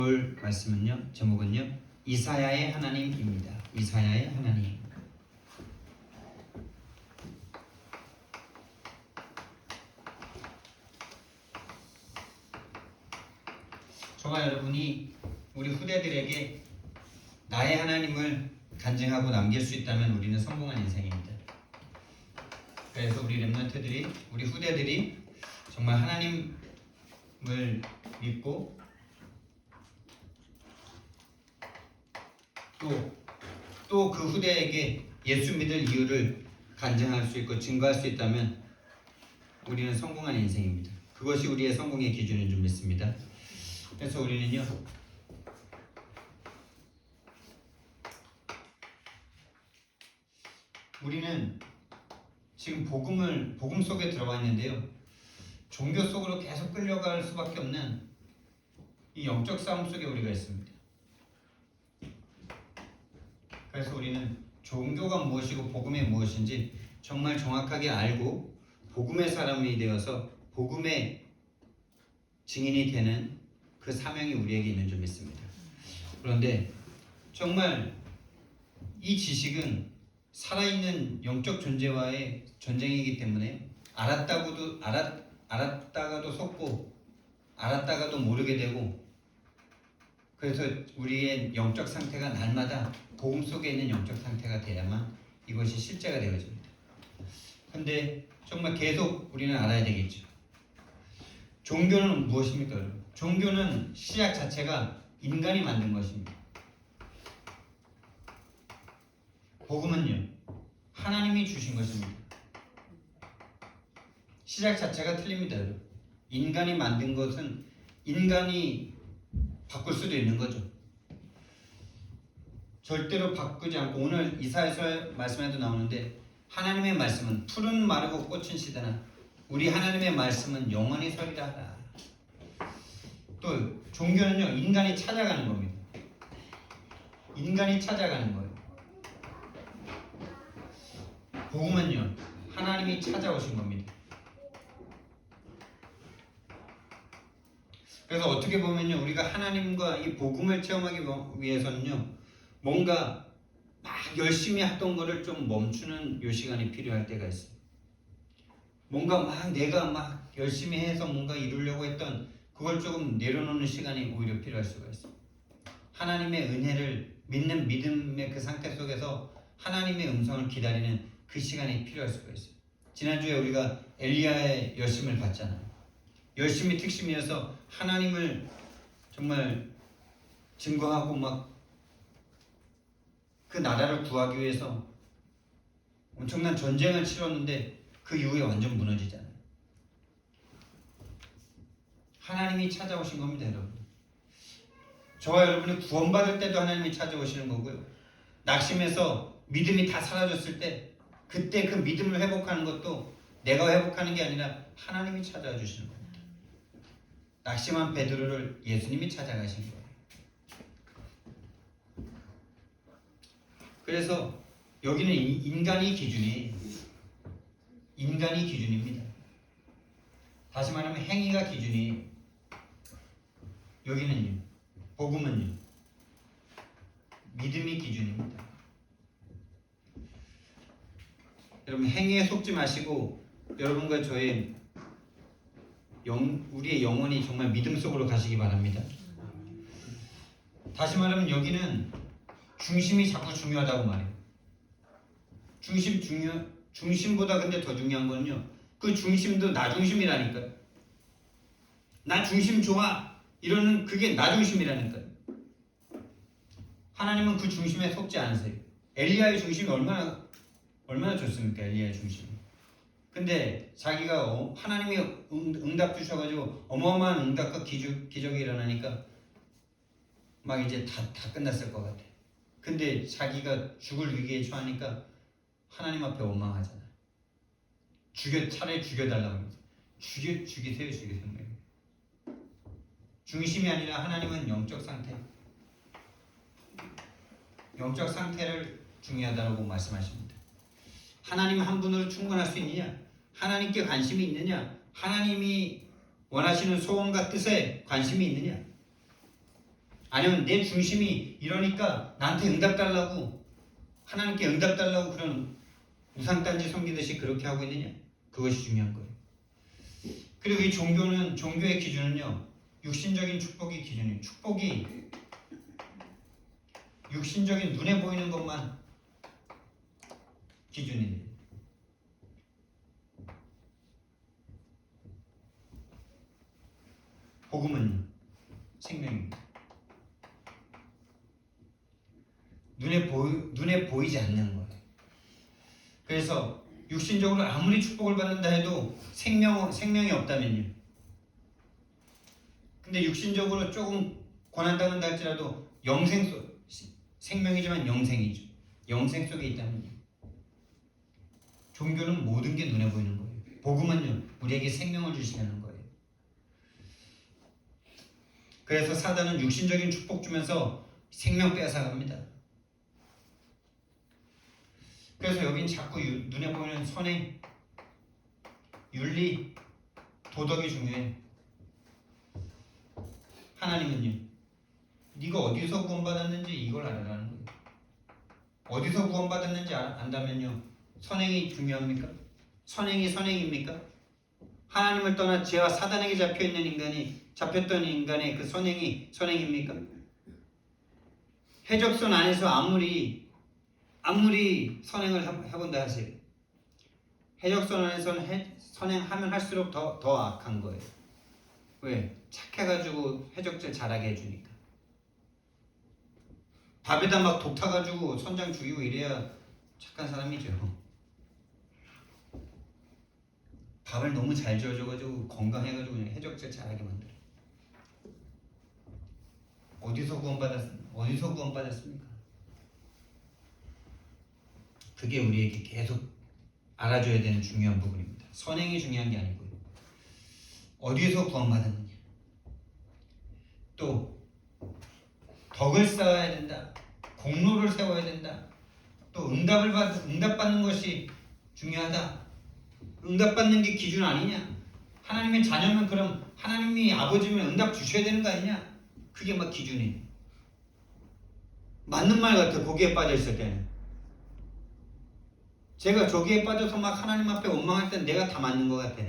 볼 말씀은요, 제목은요, 이사야의 하나님입니다. 이사야의 하나님. 저와 여러분이 우리 후대들에게 나의 하나님을 간증하고 남길 수 있다면 우리는 성공한 인생입니다. 그래서 우리 렘넌트들이, 우리 후대들이 정말 하나님을 믿고 또 그 후대에게 예수 믿을 이유를 간증할 수 있고 증거할 수 있다면 우리는 성공한 인생입니다. 그것이 우리의 성공의 기준인 줄 믿습니다. 그래서 우리는요, 우리는 지금 복음 속에 들어가 있는데요, 종교 속으로 계속 끌려갈 수밖에 없는 이 영적 싸움 속에 우리가 있습니다. 그래서 우리는 종교가 무엇이고 복음이 무엇인지 정말 정확하게 알고 복음의 사람이 되어서 복음의 증인이 되는 그 사명이 우리에게 있는 줄 믿습니다. 그런데 정말 이 지식은 살아있는 영적 존재와의 전쟁이기 때문에 알았다가도 속고 알았다가도 모르게 되고, 그래서 우리의 영적 상태가 날마다 복음 속에 있는 영적 상태가 돼야만 이것이 실제가 되어집니다. 근데 정말 계속 우리는 알아야 되겠죠. 종교는 무엇입니까, 여러분? 종교는 시작 자체가 인간이 만든 것입니다. 복음은요, 하나님이 주신 것입니다. 시작 자체가 틀립니다, 여러분. 인간이 만든 것은 인간이 바꿀 수도 있는 거죠. 절대로 바꾸지 않고, 오늘 이사야서 말씀에도 나오는데 하나님의 말씀은 푸른 마르고 꽃은 시드나 우리 하나님의 말씀은 영원히 서리라 하라. 또 종교는요, 인간이 찾아가는 겁니다. 인간이 찾아가는 거예요. 복음은요, 하나님이 찾아오신 겁니다. 그래서 어떻게 보면요, 우리가 하나님과 이 복음을 체험하기 위해서는요, 뭔가 막 열심히 했던 거를 좀 멈추는 요 시간이 필요할 때가 있어요. 뭔가 막 내가 막 열심히 해서 뭔가 이루려고 했던 그걸 조금 내려놓는 시간이 오히려 필요할 수가 있어요. 하나님의 은혜를 믿는 믿음의 그 상태 속에서 하나님의 음성을 기다리는 그 시간이 필요할 수가 있어요. 지난주에 우리가 엘리야의 열심을 봤잖아요. 열심히 특심이어서 하나님을 정말 증거하고 막 그 나라를 구하기 위해서 엄청난 전쟁을 치렀는데 그 이후에 완전 무너지잖아요. 하나님이 찾아오신 겁니다, 여러분. 저와 여러분이 구원받을 때도 하나님이 찾아오시는 거고요. 낙심해서 믿음이 다 사라졌을 때 그때 그 믿음을 회복하는 것도 내가 회복하는 게 아니라 하나님이 찾아와 주시는 겁니다. 낙심한 베드로를 예수님이 찾아가신 거예요. 그래서 여기는 인간이 기준입니다. 다시 말하면 행위가 기준이에요. 여기는요, 복음은요, 믿음이 기준입니다. 여러분, 행위에 속지 마시고 여러분과 저의 우리의 영혼이 정말 믿음 속으로 가시기 바랍니다. 다시 말하면 여기는 중심이 자꾸 중요하다고 말해요. 중심보다 근데 더 중요한 거는요, 그 중심도 나 중심이라니까요. 나 중심 좋아 이러는 그게 나 중심이라니까요. 하나님은 그 중심에 속지 않으세요. 엘리야의 중심이 얼마나 좋습니까, 엘리야의 중심이. 근데 자기가 하나님이 응답 주셔가지고 어마어마한 응답과 기적이 일어나니까 막 이제 다 끝났을 것 같아. 근데 자기가 죽을 위기에 처하니까 하나님 앞에 원망하잖아요. 차라리 죽여달라고 합니다. 죽이세요. 중심이 아니라 하나님은 영적 상태를 중요하다고 말씀하십니다. 하나님 한 분으로 충분할 수 있느냐? 하나님께 관심이 있느냐? 하나님이 원하시는 소원과 뜻에 관심이 있느냐? 아니면 내 중심이 이러니까 나한테 응답 달라고, 하나님께 응답 달라고 그런 우상단지 섬기듯이 그렇게 하고 있느냐? 그것이 중요한 거예요. 그리고 이 종교의 기준은요, 육신적인 축복이 기준이에요. 축복이 육신적인 눈에 보이는 것만 기준이에요. 복음은 생명입니다. 눈에 보이지 않는 거예요. 그래서 육신적으로 아무리 축복을 받는다 해도 생명이 없다면요. 근데 육신적으로 조금 고난당한다 할지라도 생명이지만 영생이죠. 영생 속에 있다면요. 종교는 모든 게 눈에 보이는 거예요. 복음은요, 우리에게 생명을 주시려는 거예요. 그래서 사단은 육신적인 축복 주면서 생명 빼앗아갑니다. 그래서 여긴 자꾸 눈에 보이는 선행, 윤리, 도덕이 중요해. 하나님은요, 네가 어디서 구원받았는지 이걸 알아라는 거예요. 어디서 구원받았는지 안다면요, 선행이 중요합니까? 선행입니까? 하나님을 떠나 죄와 사단에게 잡혔던 인간의 그 선행입니까? 해적선 안에서 아무리 선행을 해본다 하세요. 해적선 안에서는 선행하면 할수록 더 악한 거예요. 왜? 착해가지고 해적질 잘하게 해주니까. 밥에다 막 독 타가지고 선장 죽이고 이래야 착한 사람이죠. 밥을 너무 잘 지어줘가지고 건강해가지고 그냥 해적질 잘하게 만들어. 어디서 구원받았습니까? 그게 우리에게 계속 알아줘야 되는 중요한 부분입니다. 선행이 중요한 게 아니고요. 어디에서 구원받았느냐. 또 덕을 쌓아야 된다. 공로를 세워야 된다. 또 응답받는 것이 중요하다. 응답받는 게 기준 아니냐. 하나님의 자녀면 그럼 하나님이 아버지면 응답 주셔야 되는 거 아니냐. 그게 막 기준이에요. 맞는 말 같아. 거기에 빠져있을 때는. 제가 저기에 빠져서 막 하나님 앞에 원망할 때는 내가 다 맞는 것 같아.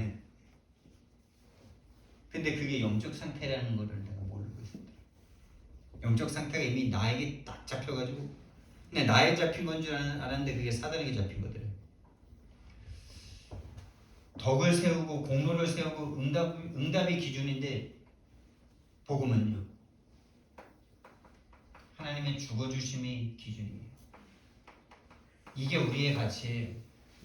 근데 그게 영적 상태라는 거를 내가 모르고 있습니다. 영적 상태가 이미 나에게 딱 잡혀가지고 그냥 나에 잡힌 건 줄 알았는데 그게 사단에게 잡힌 거더래요. 덕을 세우고 공로를 세우고 응답이 기준인데 복음은요, 하나님의 죽어주심이 기준이에요. 이게 우리의 가치예요.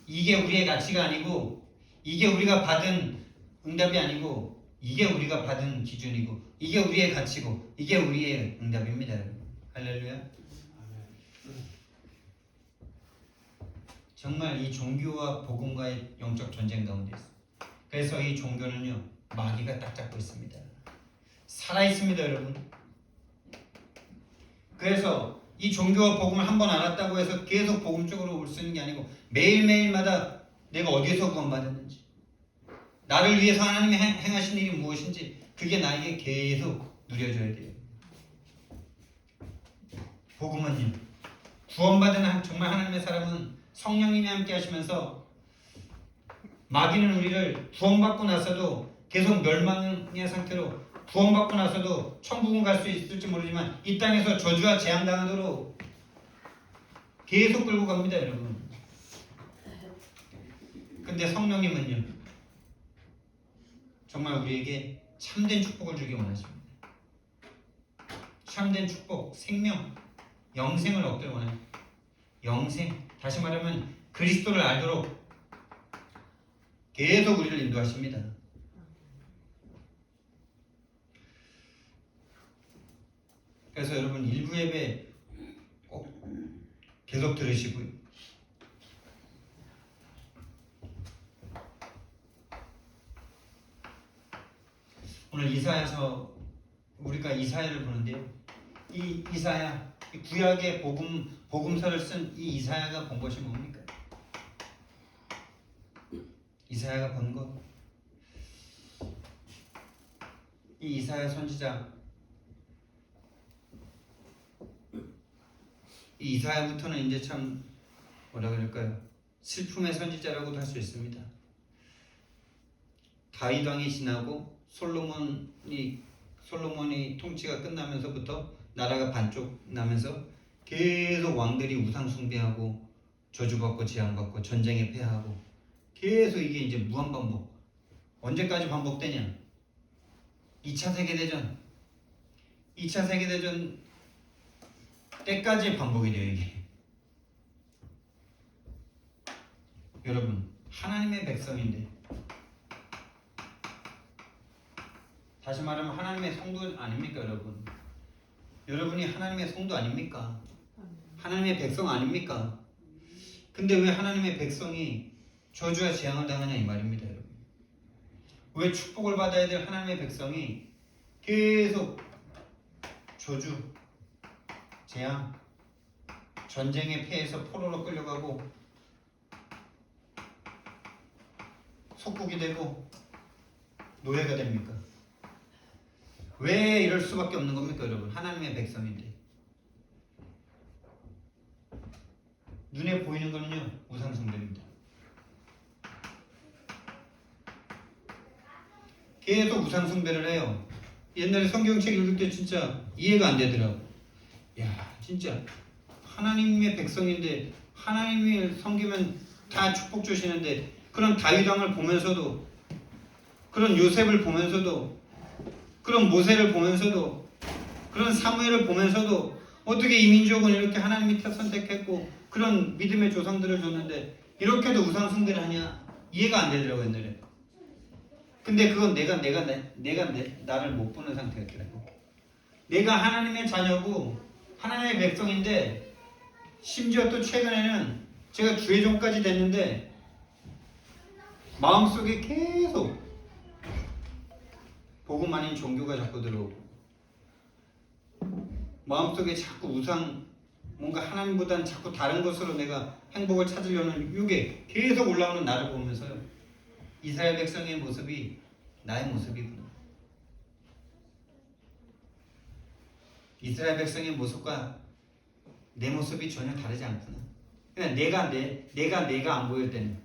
이게 우리의 가치가 아니고, 이게 우리가 받은 응답이 아니고, 이게 우리가 받은 기준이고, 이게 우리의 가치고, 이게 우리의 응답입니다. 할렐루야. 정말 이 종교와 복음과의 영적 전쟁 가운데 있어요. 그래서 이 종교는요, 마귀가 딱 잡고 있습니다. 살아있습니다, 여러분. 그래서 이 종교와 복음을 한번 알았다고 해서 계속 복음 쪽으로 쓰는 게 아니고 매일매일마다 내가 어디에서 구원받았는지, 나를 위해서 하나님이 행하신 일이 무엇인지 그게 나에게 계속 누려져야 돼요. 복음은요, 구원받은 정말 하나님의 사람은 성령님이 함께 하시면서 마귀는 우리를 구원받고 나서도 계속 멸망의 상태로, 구원받고 나서도 천국은 갈 수 있을지 모르지만 이 땅에서 저주와 재앙당하도록 계속 끌고 갑니다, 여러분. 근데 성령님은요, 정말 우리에게 참된 축복을 주기 원하십니다. 참된 축복, 생명, 영생을 얻기를 원합니다. 영생, 다시 말하면 그리스도를 알도록 계속 우리를 인도하십니다. 그래서 여러분 일부 예배 꼭 계속 들으시고요. 오늘 이사야서 우리가 이사야를 보는데요. 이 이사야, 이 구약의 복음서를 쓴 이 이사야가 본 것이 뭡니까? 이사야가 본 것. 이 이사야 선지자 이 이사야부터는 이제 참 뭐라 그럴까요? 슬픔의 선지자라고도 할 수 있습니다. 다윗 왕이 지나고 솔로몬이 통치가 끝나면서부터 나라가 반쪽 나면서 계속 왕들이 우상 숭배하고 저주받고 재앙받고 전쟁에 패하고 계속 이게 이제 무한 반복. 언제까지 반복되냐? 2차 세계대전 때까지 반복이 돼요, 이게. 여러분, 하나님의 백성인데, 다시 말하면 하나님의 성도 아닙니까, 여러분? 여러분이 하나님의 성도 아닙니까? 하나님의 백성 아닙니까? 근데 왜 하나님의 백성이 저주와 재앙을 당하냐 이 말입니다, 여러분. 왜 축복을 받아야 될 하나님의 백성이 계속 저주, 재앙, 전쟁에 패해서 포로로 끌려가고 속국이 되고 노예가 됩니까? 왜 이럴 수밖에 없는 겁니까, 여러분? 하나님의 백성인데. 눈에 보이는 거는요, 우상숭배입니다. 계속 우상숭배를 해요. 옛날에 성경책 읽을 때 진짜 이해가 안 되더라고. 야, 진짜 하나님의 백성인데 하나님을 섬기면 다 축복 주시는데 그런 다윗 왕을 보면서도 그런 요셉을 보면서도 그런 모세를 보면서도 그런 사무엘을 보면서도 어떻게 이 민족은 이렇게 하나님이 선택했고 그런 믿음의 조상들을 줬는데 이렇게도 우상숭배를 하냐 이해가 안 되더라고 옛날에. 근데 그건 내가 나를 못 보는 상태였더라고. 내가 하나님의 자녀고 하나님의 백성인데 심지어 또 최근에는 제가 주의 종까지 됐는데 마음속에 계속 복음 아닌 종교가 자꾸 들어오고 마음속에 자꾸 우상 뭔가 하나님보다는 자꾸 다른 것으로 내가 행복을 찾으려는 이게 계속 올라오는 나를 보면서요. 이스라엘 백성의 모습이 나의 모습이구나. 이스라엘 백성의 모습과 내 모습이 전혀 다르지 않구나. 그냥 내가 안 보일 때는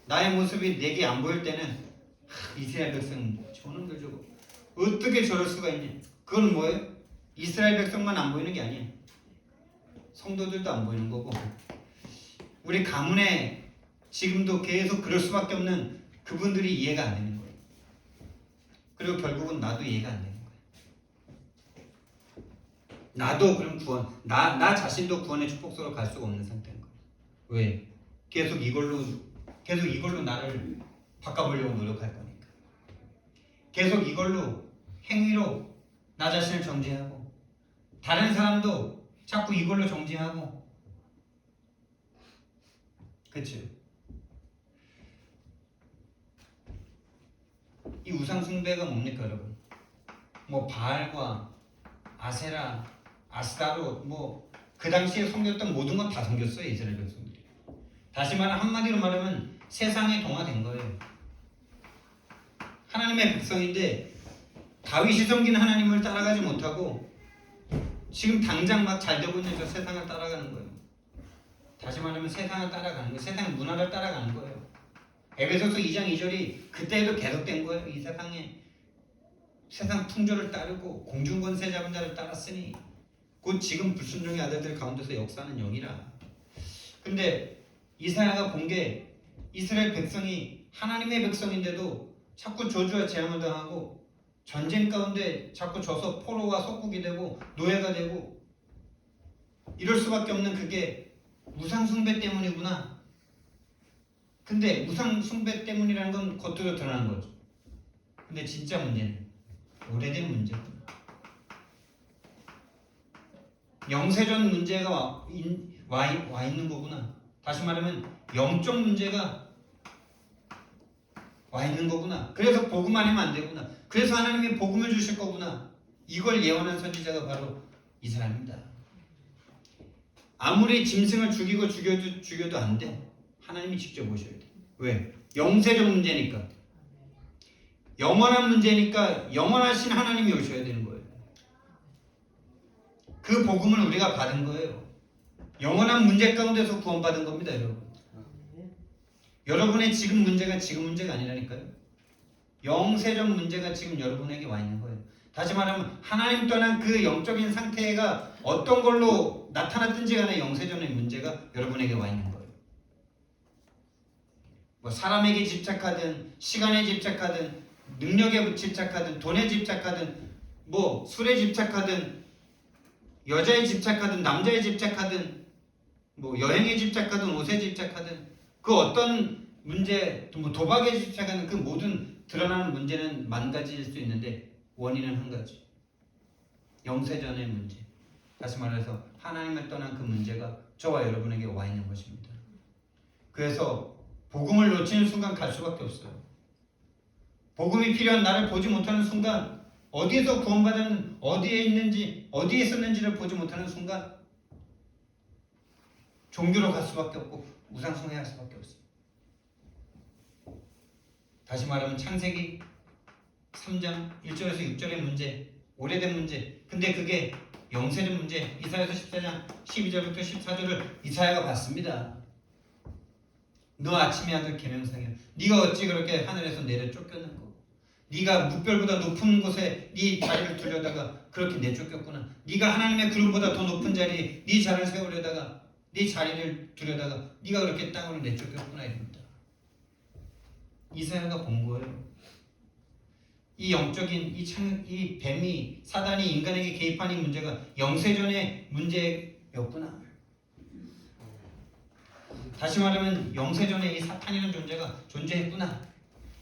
나의 모습이 내게 안 보일 때는 이스라엘 백성 저놈들 저거 어떻게 저럴 수가 있냐. 그건 뭐예요? 이스라엘 백성만 안 보이는 게 아니에요. 성도들도 안 보이는 거고 우리 가문에 지금도 계속 그럴 수밖에 없는 그분들이 이해가 안 되는 거예요. 그리고 결국은 나도 이해가 안 되는 거예요. 나도 그럼 나 자신도 구원의 축복소로 갈 수가 없는 상태인 거예요. 왜? 계속 이걸로 나를 바꿔보려고 노력할 거니까. 계속 이걸로 행위로 나 자신을 정죄하고 다른 사람도 자꾸 이걸로 정죄하고 그렇죠? 이 우상숭배가 뭡니까 여러분? 뭐 바알과 아세라, 아스타롯 뭐 그 당시에 섬겼던 모든 건 다 섬겼어요 이스라엘 백성들이. 다시 말하면 한마디로 말하면 세상에 동화된 거예요. 하나님의 백성인데 다윗이 섬기는 하나님을 따라가지 못하고 지금 당장 막 잘 되고 있는 저 세상을 따라가는 거예요. 다시 말하면 세상을 따라가는 거예요. 세상 문화를 따라가는 거예요. 에베소서 2장 2절이 그때에도 계속된 거예요. 이 세상 풍조를 따르고 공중권세 잡은 자를 따랐으니 곧 지금 불순종의 아들들 가운데서 역사하는 영이라. 근데 이사야가 본 게 이스라엘 백성이 하나님의 백성인데도 자꾸 저주와 재앙을 당하고 전쟁 가운데 자꾸 져서 포로와 속국이 되고 노예가 되고 이럴 수밖에 없는 그게 우상숭배 때문이구나. 근데 우상숭배 때문이라는 건 겉으로 드러나는 거죠. 근데 진짜 문제는 오래된 문제구나. 영세전 문제가 와 있는 거구나. 다시 말하면 영적 문제가 와 있는 거구나. 그래서 복음 아니면 안 되구나. 그래서 하나님이 복음을 주실 거구나. 이걸 예언한 선지자가 바로 이 사람입니다. 아무리 짐승을 죽여도 안 돼. 하나님이 직접 오셔야 돼. 왜? 영세적 문제니까. 영원한 문제니까 영원하신 하나님이 오셔야 되는 거예요. 그 복음을 우리가 받은 거예요. 영원한 문제 가운데서 구원받은 겁니다, 여러분. 여러분의 지금 문제가 지금 문제가 아니라니까요. 영세전 문제가 지금 여러분에게 와 있는 거예요. 다시 말하면 하나님 떠난 그 영적인 상태가 어떤 걸로 나타났든지 간에 영세전의 문제가 여러분에게 와 있는 거예요. 뭐 사람에게 집착하든 시간에 집착하든 능력에 집착하든 돈에 집착하든 뭐 술에 집착하든 여자에 집착하든 남자에 집착하든 뭐 여행에 집착하든 옷에 집착하든 그 어떤 문제 뭐 도박에 집착하는 그 모든 드러나는 문제는 만 가지일 수 있는데 원인은 한 가지. 영세전의 문제. 다시 말해서 하나님을 떠난 그 문제가 저와 여러분에게 와 있는 것입니다. 그래서 복음을 놓치는 순간 갈 수밖에 없어요. 복음이 필요한 나를 보지 못하는 순간 어디에서 구원받은 어디에 있는지 어디에 있었는지를 보지 못하는 순간 종교로 갈 수밖에 없고 우상숭배할 수밖에 없어요. 다시 말하면 창세기 3장 1절에서 6절의 문제, 오래된 문제. 근데 그게 영세전 문제. 이사야서 14장 12절부터 14절을 이사야가 봤습니다. 너 아침의 아들 계명상이야. 네가 어찌 그렇게 하늘에서 내려 쫓겼는고. 네가 뭇별보다 높은 곳에 네 자리를 두려다가 그렇게 내쫓겼구나. 네가 하나님의 구름보다 더 높은 자리에 네 자리를 세우려다가 네 자리를 두려다가 네가 그렇게 땅으로 내쫓겼구나 이럽니다. 이사야가 본 거예요. 이 영적인 이 뱀이 사단이 인간에게 개입한 이 문제가 영세전의 문제였구나. 다시 말하면 영세전에 이 사탄이라는 존재가 존재했구나.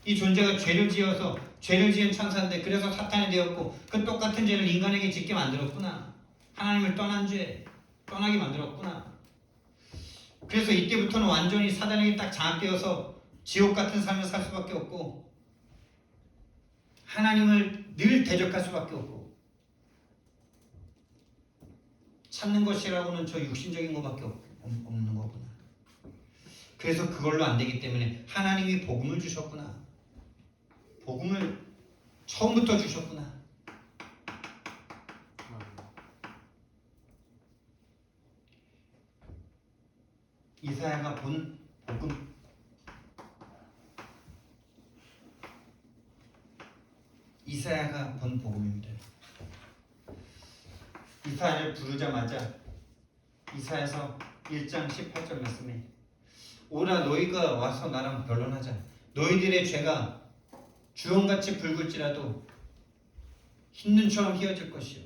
이 존재가 죄를 지어서 죄를 지은 천사인데 그래서 사탄이 되었고 그 똑같은 죄를 인간에게 짓게 만들었구나. 하나님을 떠난 죄, 떠나게 만들었구나. 그래서 이때부터는 완전히 사단에게 딱 장악되어서 지옥 같은 삶을 살 수밖에 없고 하나님을 늘 대적할 수밖에 없고 찾는 것이라고는 저 육신적인 것밖에 없는 거구나. 그래서 그걸로 안 되기 때문에 하나님이 복음을 주셨구나. 복음을 처음부터 주셨구나. 이사야가 본 복음. 이사야가 본 복음입니다. 이사야를 부르자마자 이사야서 1장 18절 말씀에 오라 너희가 와서 나랑 변론하자. 너희들의 죄가 주홍같이 붉을지라도 흰 눈처럼 휘어질 것이요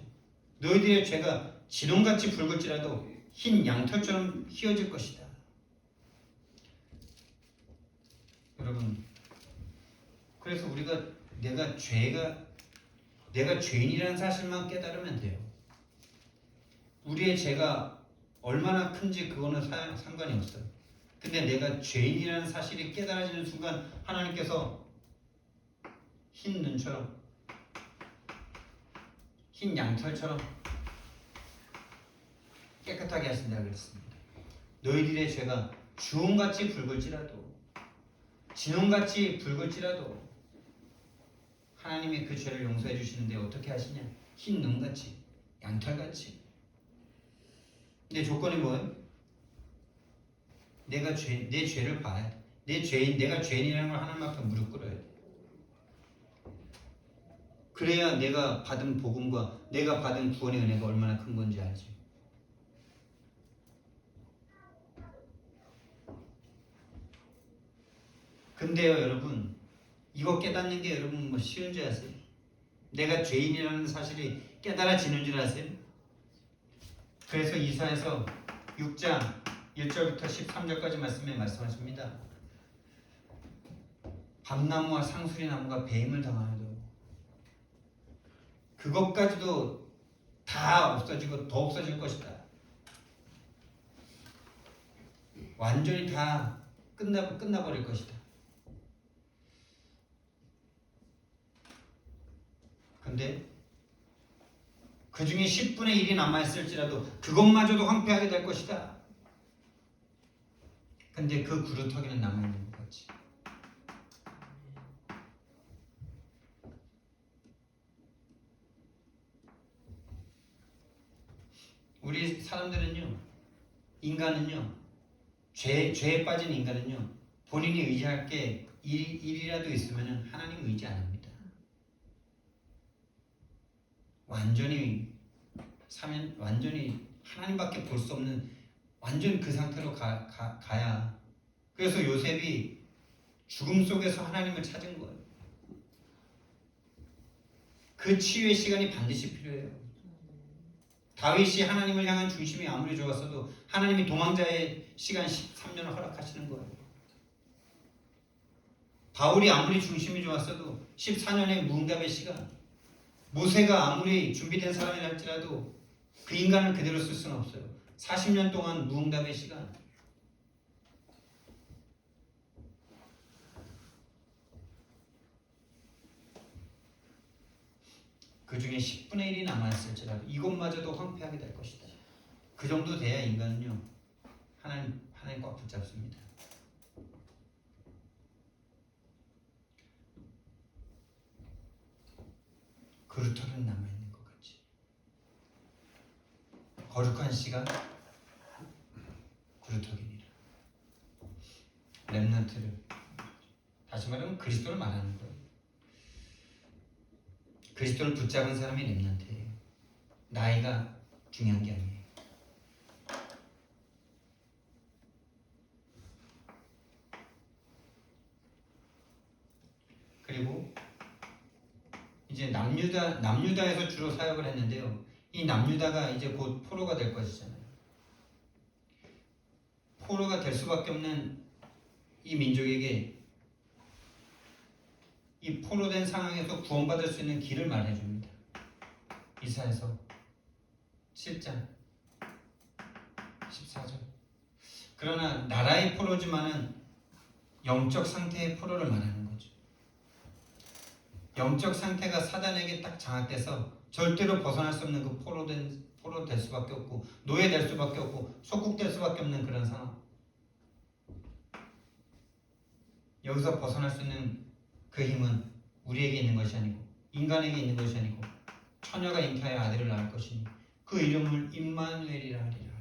너희들의 죄가 진홍같이 붉을지라도 흰 양털처럼 휘어질 것이다. 여러분, 그래서 우리가 내가 죄인이라는 사실만 깨달으면 돼요. 우리의 죄가 얼마나 큰지 그거는 상관이 없어요. 근데 내가 죄인이라는 사실이 깨달아지는 순간 하나님께서 흰 눈처럼 흰 양털처럼 깨끗하게 하신다고 그랬습니다. 너희들의 죄가 주홍같이 붉을지라도 진홍같이 붉을지라도 하나님이 그 죄를 용서해 주시는데 어떻게 하시냐? 흰 눈같이 양털같이. 근데 조건이 뭐예요? 내 죄를 봐야 돼. 내가 죄인이라는 걸 하나님 앞에 무릎 꿇어야 돼. 그래야 내가 받은 복음과 내가 받은 구원의 은혜가 얼마나 큰 건지 알지. 근데요 여러분, 이거 깨닫는 게 여러분 뭐 쉬운 줄 아세요? 내가 죄인이라는 사실이 깨달아지는 줄 아세요? 그래서 이사야서 6장 1절부터 13절까지 말씀에 말씀하십니다. 밤나무와 상수리나무가 배임을 당하여도 그것까지도 다 없어지고 더 없어질 것이다. 완전히 다 끝나버릴 것이다. 근데 그 중에 10분의 1이 남아있을지라도 그것마저도 황폐하게 될 것이다. 근데 그 구루터기는 남아있는 것 같지. 우리 사람들은요, 인간은요, 죄에 빠진 인간은요, 본인이 의지할 게 일이라도 있으면 하나님 의지 안 합니다. 완전히 하나님밖에 볼 수 없는 완전 그 상태로 가야. 그래서 요셉이 죽음 속에서 하나님을 찾은 거예요. 그 치유의 시간이 반드시 필요해요. 다윗이 하나님을 향한 중심이 아무리 좋았어도 하나님이 도망자의 시간 13년을 허락하시는 거예요. 바울이 아무리 중심이 좋았어도 14년의 무응답의 시간, 모세가 아무리 준비된 사람이라 할지라도 그 인간을 그대로 쓸 수는 없어요. 40년 동안 무응답의 시간. 그 중에 10분의 1이 남아있을지라도 이것마저도 황폐하게 될 것이다. 그 정도 돼야 인간은요, 하나님 꽉 붙잡습니다. 그루터기는 남아있는 것 같지. 거룩한 씨가 그루터기니라. 렘넌트를, 다시 말하면 그리스도를 말하는 거예요. 그리스도를 붙잡은 사람이 렘넌트예요. 나이가 중요한 게 아니에요. 그리고 이제 남유다에서 주로 사역을 했는데요. 이 남유다가 이제 곧 포로가 될 것이잖아요. 포로가 될 수밖에 없는 이 민족에게 이 포로된 상황에서 구원받을 수 있는 길을 말해줍니다. 이사야서 7장 14절. 그러나 나라의 포로지만은 영적 상태의 포로를 말하는 거죠. 영적 상태가 사단에게 딱 장악돼서 절대로 벗어날 수 없는 그 포로 될 수밖에 없고, 노예될 수밖에 없고, 속국될 수밖에 없는 그런 상황. 여기서 벗어날 수 있는 그 힘은 우리에게 있는 것이 아니고, 인간에게 있는 것이 아니고, 처녀가 잉태하여 아들을 낳을 것이니 그 이름을 임마누엘이라 하리라.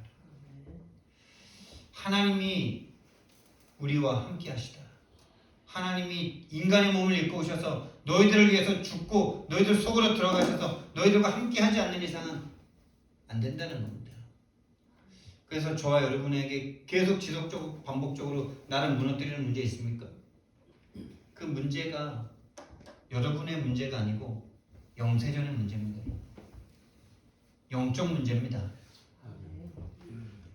하나님이 우리와 함께 하시다. 하나님이 인간의 몸을 입고 오셔서 너희들을 위해서 죽고 너희들 속으로 들어가셔서 너희들과 함께 하지 않는 이상은 안 된다는 겁니다. 그래서 저와 여러분에게 계속 지속적으로 반복적으로 나를 무너뜨리는 문제 있습니까? 그 문제가 여러분의 문제가 아니고 영세전의 문제입니다. 영적 문제입니다.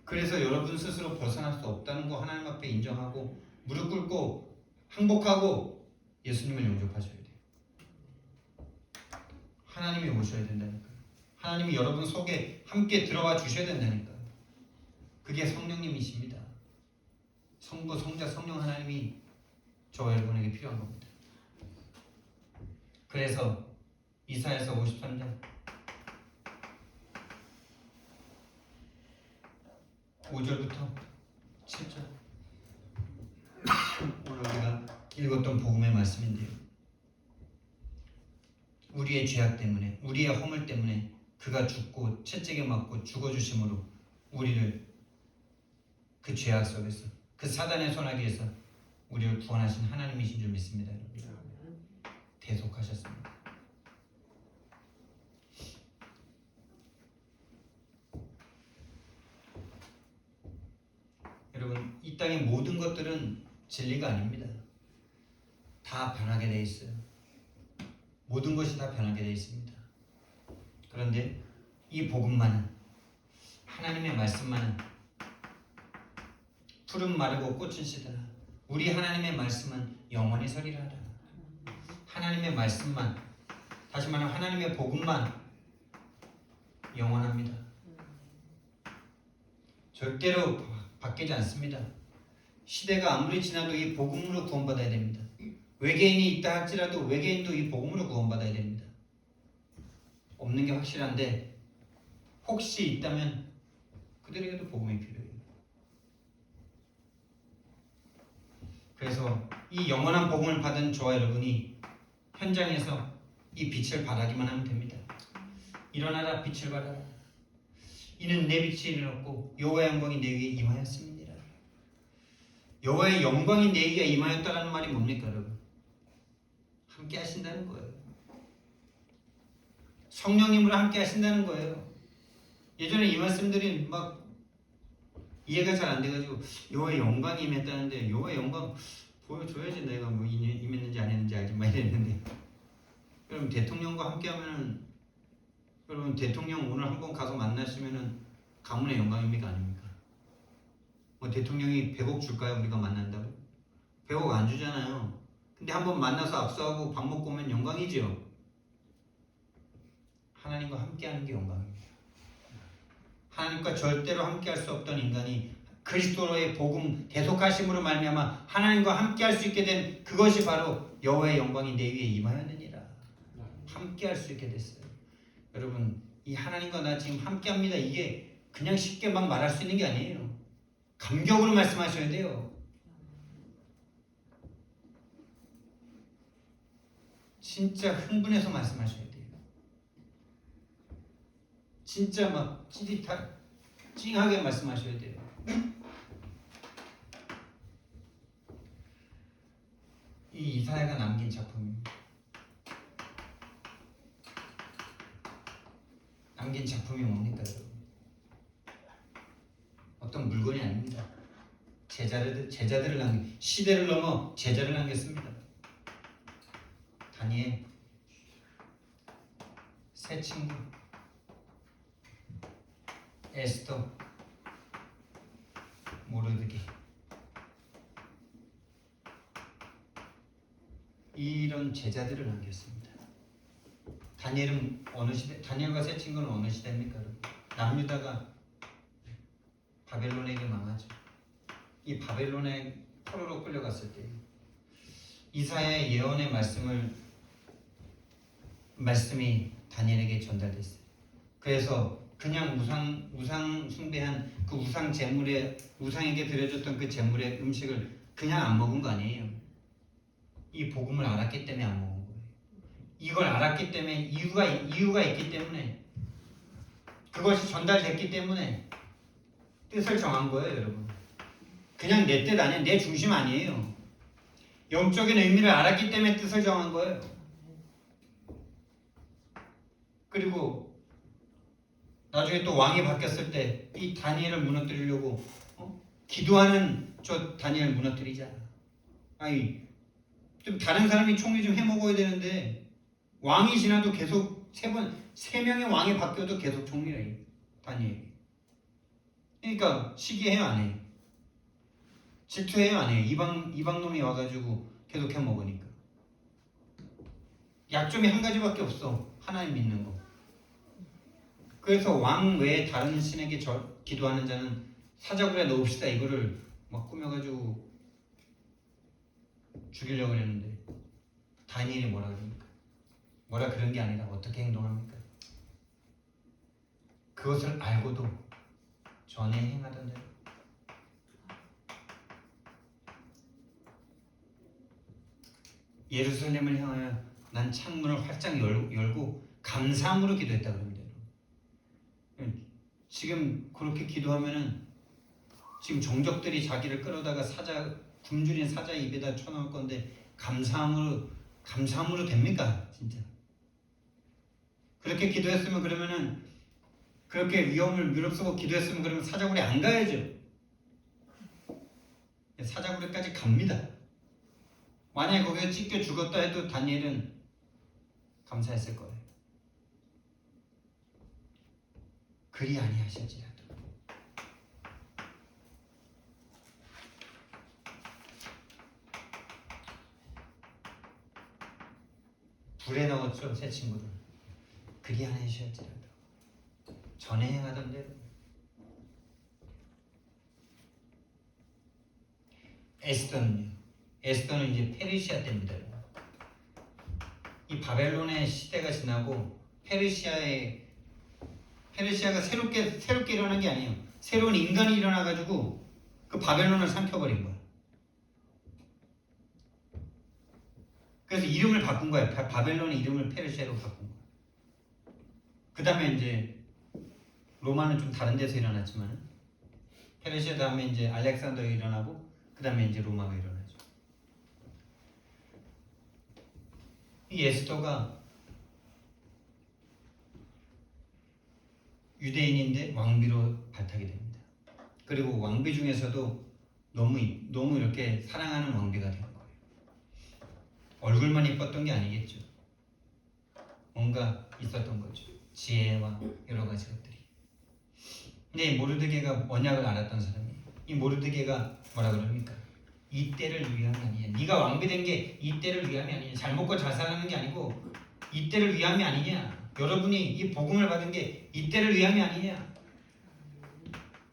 그래서 여러분 스스로 벗어날 수 없다는 거 하나님 앞에 인정하고 무릎 꿇고 항복하고 예수님을 영접하셔야 돼요. 하나님이 오셔야 된다니까요. 하나님이 여러분 속에 함께 들어와 주셔야 된다니까요. 그게 성령님이십니다. 성부, 성자, 성령 하나님이 저와 여러분에게 필요한 겁니다. 그래서 이사야서 53장 5절부터 7절, 오늘 우리가 읽었던 복음의 말씀인데요. 우리의 죄악 때문에, 우리의 허물 때문에 그가 죽고 채찍에 맞고 죽어주심으로 우리를 그 죄악 속에서, 그 사단의 손아귀에서 우리를 구원하신 하나님이신 줄 믿습니다. 대속하셨습니다. 여러분, 이 땅의 모든 것들은 진리가 아닙니다. 다 변하게 돼 있어요. 모든 것이 다 변하게 돼 있습니다. 그런데 이 복음만은, 하나님의 말씀만은 푸른 마르고 꽃은 시드라. 우리 하나님의 말씀은 영원히 서리라 하라. 하나님의 말씀만, 다시 말하면 하나님의 복음만 영원합니다. 절대로 바뀌지 않습니다. 시대가 아무리 지나도 이 복음으로 구원받아야 됩니다. 외계인이 있다 할지라도 외계인도 이 복음으로 구원받아야 됩니다. 없는 게 확실한데 혹시 있다면 그들에게도 복음이 필요해요. 그래서 이 영원한 복음을 받은 저와 여러분이 현장에서 이 빛을 발하기만 하면 됩니다. 일어나라, 빛을 발하라. 이는 내 빛이 일어났고 여호와의 영광이 내 위에 임하였습니다. 여호와의 영광이 내 위에 임하였다라는 말이 뭡니까, 여러분? 함께 하신다는 거예요. 성령님으로 함께 하신다는 거예요. 예전에 이 말씀들이 막 이해가 잘 안 돼가지고 여호와의 영광이 임했다는데 여호와의 영광 보여줘야지 내가 뭐 임했는지 안 했는지 알지 막 이랬는데, 여러분 대통령과 함께하면은, 여러분 대통령 오늘 한번 가서 만나시면은 가문의 영광입니까 아닙니까? 뭐 대통령이 100억 줄까요? 우리가 만난다고? 100억 안 주잖아요. 근데 한번 만나서 악수하고 밥 먹고 오면 영광이죠. 하나님과 함께하는 게 영광입니다. 하나님과 절대로 함께할 수 없던 인간이 그리스도의 복음 대속하심으로 말미암아 하나님과 함께할 수 있게 된 그것이 바로 여호와의 영광이 내 위에 임하였느니라. 함께할 수 있게 됐어요. 여러분 이 하나님과 나 지금 함께합니다. 이게 그냥 쉽게 막 말할 수 있는 게 아니에요. 감격으로 말씀하셔야 돼요. 진짜 흥분해서 말씀하셔야 돼요. 진짜 막 찡하게 말씀하셔야 돼요. 이 이사야가 남긴 작품입니다. 남긴 작품이 뭡니까, 여러분? 어떤 물건이 아닙니다. 제자들을 남긴, 시대를 넘어 제자를 남겼습니다. 다니엘, 새 친구, 에스더, 모르드게, 이런 제자들을 남겼습니다. 다니엘은 어느 시대? 다니엘과 새 친구는 어느 시대입니까? 남유다가 바벨론에게 망하죠. 이 바벨론에 포로로 끌려갔을 때 이사야의 예언의 말씀이 다니엘에게 전달됐어요. 그래서 그냥 우상 숭배한 그 우상에게 드려졌던 그 제물의 음식을 그냥 안 먹은 거 아니에요. 이 복음을 알았기 때문에 안 먹은 거예요. 이걸 알았기 때문에 이유가 있기 때문에, 그것이 전달됐기 때문에 뜻을 정한 거예요, 여러분. 그냥 내 뜻 아니에요. 내 중심 아니에요. 영적인 의미를 알았기 때문에 뜻을 정한 거예요. 그리고 나중에 또 왕이 바뀌었을 때 이 다니엘을 무너뜨리려고 기도하는 저 다니엘 무너뜨리자. 아니 좀 다른 사람이 총리 좀 해먹어야 되는데 왕이 지나도 계속 세 명의 왕이 바뀌어도 계속 총리래 다니엘이. 그러니까 시기해요 안 해요? 질투해요 안 해요? 이방 놈이 와가지고 계속 해먹으니까. 약점이 한 가지밖에 없어. 하나님 믿는 거. 그래서 왕 외에 다른 신에게 기도하는 자는 사자굴에 넣읍시다 이거를 막 꾸며가지고 죽이려고 했는데 다니엘이 뭐라 그럽니까? 뭐라 그런 게 아니라 어떻게 행동합니까? 그것을 알고도 전에 행하던 대로. 예루살렘을 향하여 난 창문을 활짝 열고 감사함으로 기도했다 그럽니다. 지금 그렇게 기도하면은 지금 정적들이 자기를 끌어다가 굶주린 사자 입에다 쳐넣을 건데 감사함으로 됩니까? 진짜 그렇게 기도했으면, 그러면은 그렇게 위험을 무릅쓰고 기도했으면 그러면 사자굴에 안 가야죠. 사자굴에까지 갑니다. 만약에 거기에 찢겨 죽었다 해도 다니엘은 감사했을 거예요. 그리 아니하실지라도. 불에 넣었죠, 새 친구를. 그리 아니하실지라도 전에 행하던 대로. 에스더는 이제 페르시아 때입니다. 이 바벨론의 시대가 지나고 페르시아가 새롭게 일어난 게 아니에요. 새로운 인간이 일어나가지고 그 바벨론을 삼켜버린 거야. 그래서 이름을 바꾼 거야. 바벨론의 이름을 페르시아로 바꾼 거야. 그 다음에 이제 로마는 좀 다른 데서 일어났지만 페르시아 다음에 이제 알렉산더가 일어나고 그 다음에 이제 로마가 일어나죠. 이 에스더가 유대인인데 왕비로 발탁이 됩니다. 그리고 왕비 중에서도 너무 이렇게 사랑하는 왕비가 된 거예요. 얼굴만 이뻤던 게 아니겠죠. 뭔가 있었던 거죠. 지혜와 여러 가지 것들이. 근데 이 모르드게가 언약을 알았던 사람이에요. 이 모르드게가 뭐라 그럽니까? 이 때를 위함이 아니냐. 네가 왕비된 게 이 때를 위함이 아니냐. 잘 먹고 잘 사는 게 아니고 이 때를 위함이 아니냐. 여러분이 이 복음을 받은 게 이 때를 위함이 아니냐.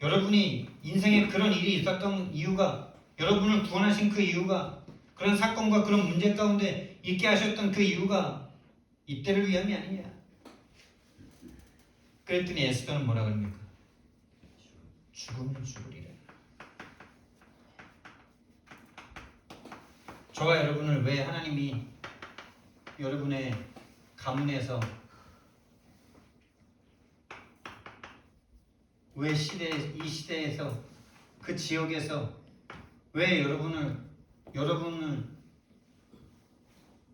여러분이 인생에 그런 일이 있었던 이유가, 여러분을 구원하신 그 이유가, 그런 사건과 그런 문제 가운데 있게 하셨던 그 이유가 이 때를 위함이 아니냐. 그랬더니 에스더는 뭐라 그럽니까? 죽으면 죽으리라. 저와 여러분을 왜 하나님이 여러분의 가문에서, 왜 이 시대에서, 그 지역에서 왜 여러분을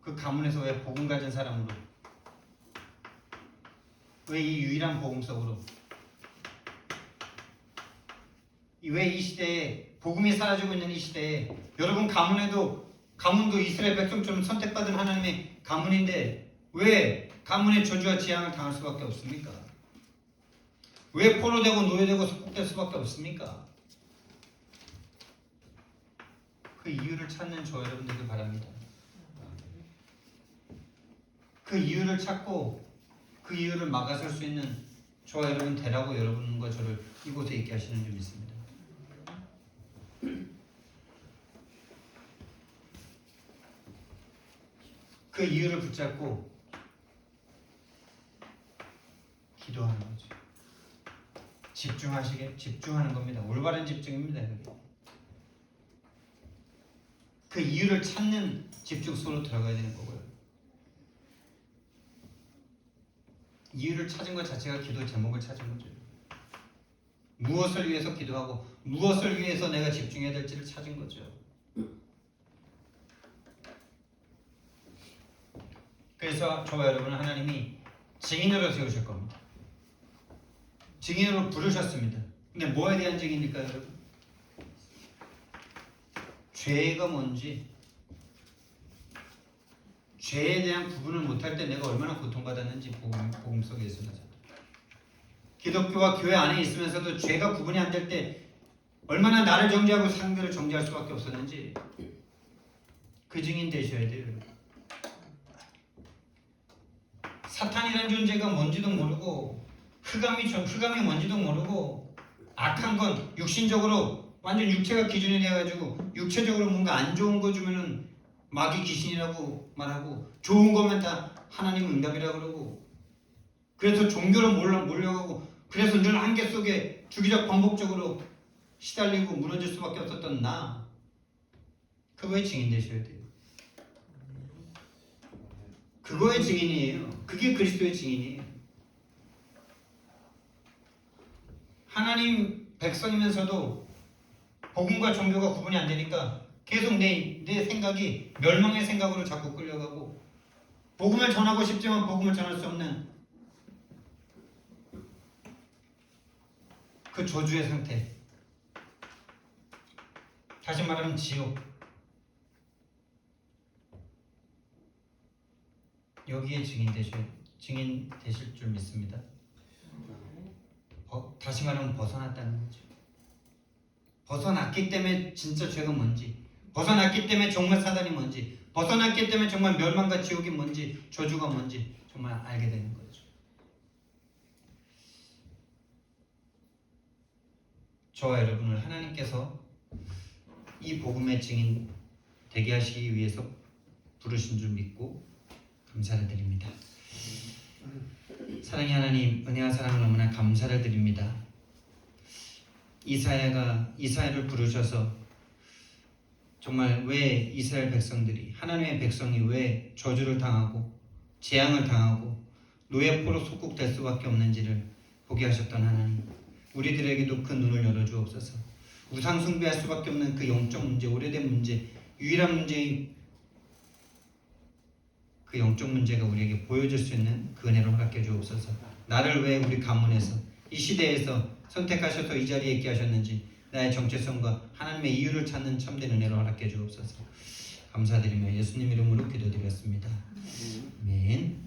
그 가문에서 왜 복음 가진 사람으로, 왜 이 유일한 복음석으로, 왜 이 시대에 복음이 사라지고 있는 이 시대에 여러분 가문도 이스라엘 백성처럼 선택받은 하나님의 가문인데 왜 가문의 저주와 재앙을 당할 수밖에 없습니까? 왜 포로되고 노예되고 속국될 수밖에 없습니까? 그 이유를 찾는 저 여러분들도 바랍니다. 그 이유를 찾고 그 이유를 막아설 수 있는 저와 여러분 되라고 여러분과 저를 이곳에 있게 하시는 줄 믿습니다. 그 이유를 붙잡고 기도하는 거죠. 집중하는 겁니다. 올바른 집중입니다. 그 이유를 찾는 집중 속으로 들어가야 되는 거고요. 이유를 찾은 것 자체가 기도 제목을 찾은 거죠. 무엇을 위해서 기도하고 무엇을 위해서 내가 집중해야 될지를 찾은 거죠. 그래서 저와 여러분은 하나님이 증인으로 세우실 겁니다. 증인으로 부르셨습니다. 근데 뭐에 대한 증인일까요, 여러분? 죄가 뭔지, 죄에 대한 구분을 못할 때 내가 얼마나 고통받았는지 복음 속에 있습니다. 기독교와 교회 안에 있으면서도 죄가 구분이 안 될 때 얼마나 나를 정죄하고 상대를 정죄할 수밖에 없었는지 그 증인 되셔야 돼요. 사탄이라는 존재가 뭔지도 모르고 흑암이 뭔지도 모르고 악한 건 육신적으로 완전 육체가 기준이 돼가지고 육체적으로 뭔가 안 좋은 거 주면은 마귀 귀신이라고 말하고 좋은 거면 다 하나님 응답이라고 그러고 그래서 종교로 몰려가고 그래서 늘 한계 속에 주기적 반복적으로 시달리고 무너질 수밖에 없었던 나 그거의 증인 되셔야 돼요. 그거의 증인이에요. 그게 그리스도의 증인이에요. 하나님 백성이면서도 복음과 종교가 구분이 안 되니까 계속 내 생각이 멸망의 생각으로 자꾸 끌려가고 복음을 전하고 싶지만 복음을 전할 수 없는 그 저주의 상태. 다시 말하면 지옥. 여기에 증인 되실 줄 믿습니다. 다시 말하면 벗어났다는 거죠. 벗어났기 때문에 진짜 죄가 뭔지, 벗어났기 때문에 정말 사단이 뭔지, 벗어났기 때문에 정말 멸망과 지옥이 뭔지, 저주가 뭔지 정말 알게 되는 거죠. 저와 여러분을 하나님께서 이 복음의 증인 되게 하시기 위해서 부르신 줄 믿고 감사를 드립니다. 사랑의 하나님, 은혜와 사랑을 너무나 감사를 드립니다. 이사야를 부르셔서 정말 왜 이스라엘 백성들이, 하나님의 백성이 왜 저주를 당하고 재앙을 당하고 노예포로 속국될 수밖에 없는지를 보게 하셨던 하나님, 우리들에게도 그 눈을 열어주옵소서. 우상 숭배할 수밖에 없는 그 영적 문제, 오래된 문제, 유일한 문제인 그 영적 문제가 우리에게 보여줄 수 있는 그 은혜를 허락해 주옵소서. 나를 왜 우리 가문에서 이 시대에서 선택하셔서 이 자리에 있게 하셨는지 나의 정체성과 하나님의 이유를 찾는 참된 은혜를 허락해 주옵소서. 감사드리며 예수님 이름으로 기도드렸습니다. 아멘.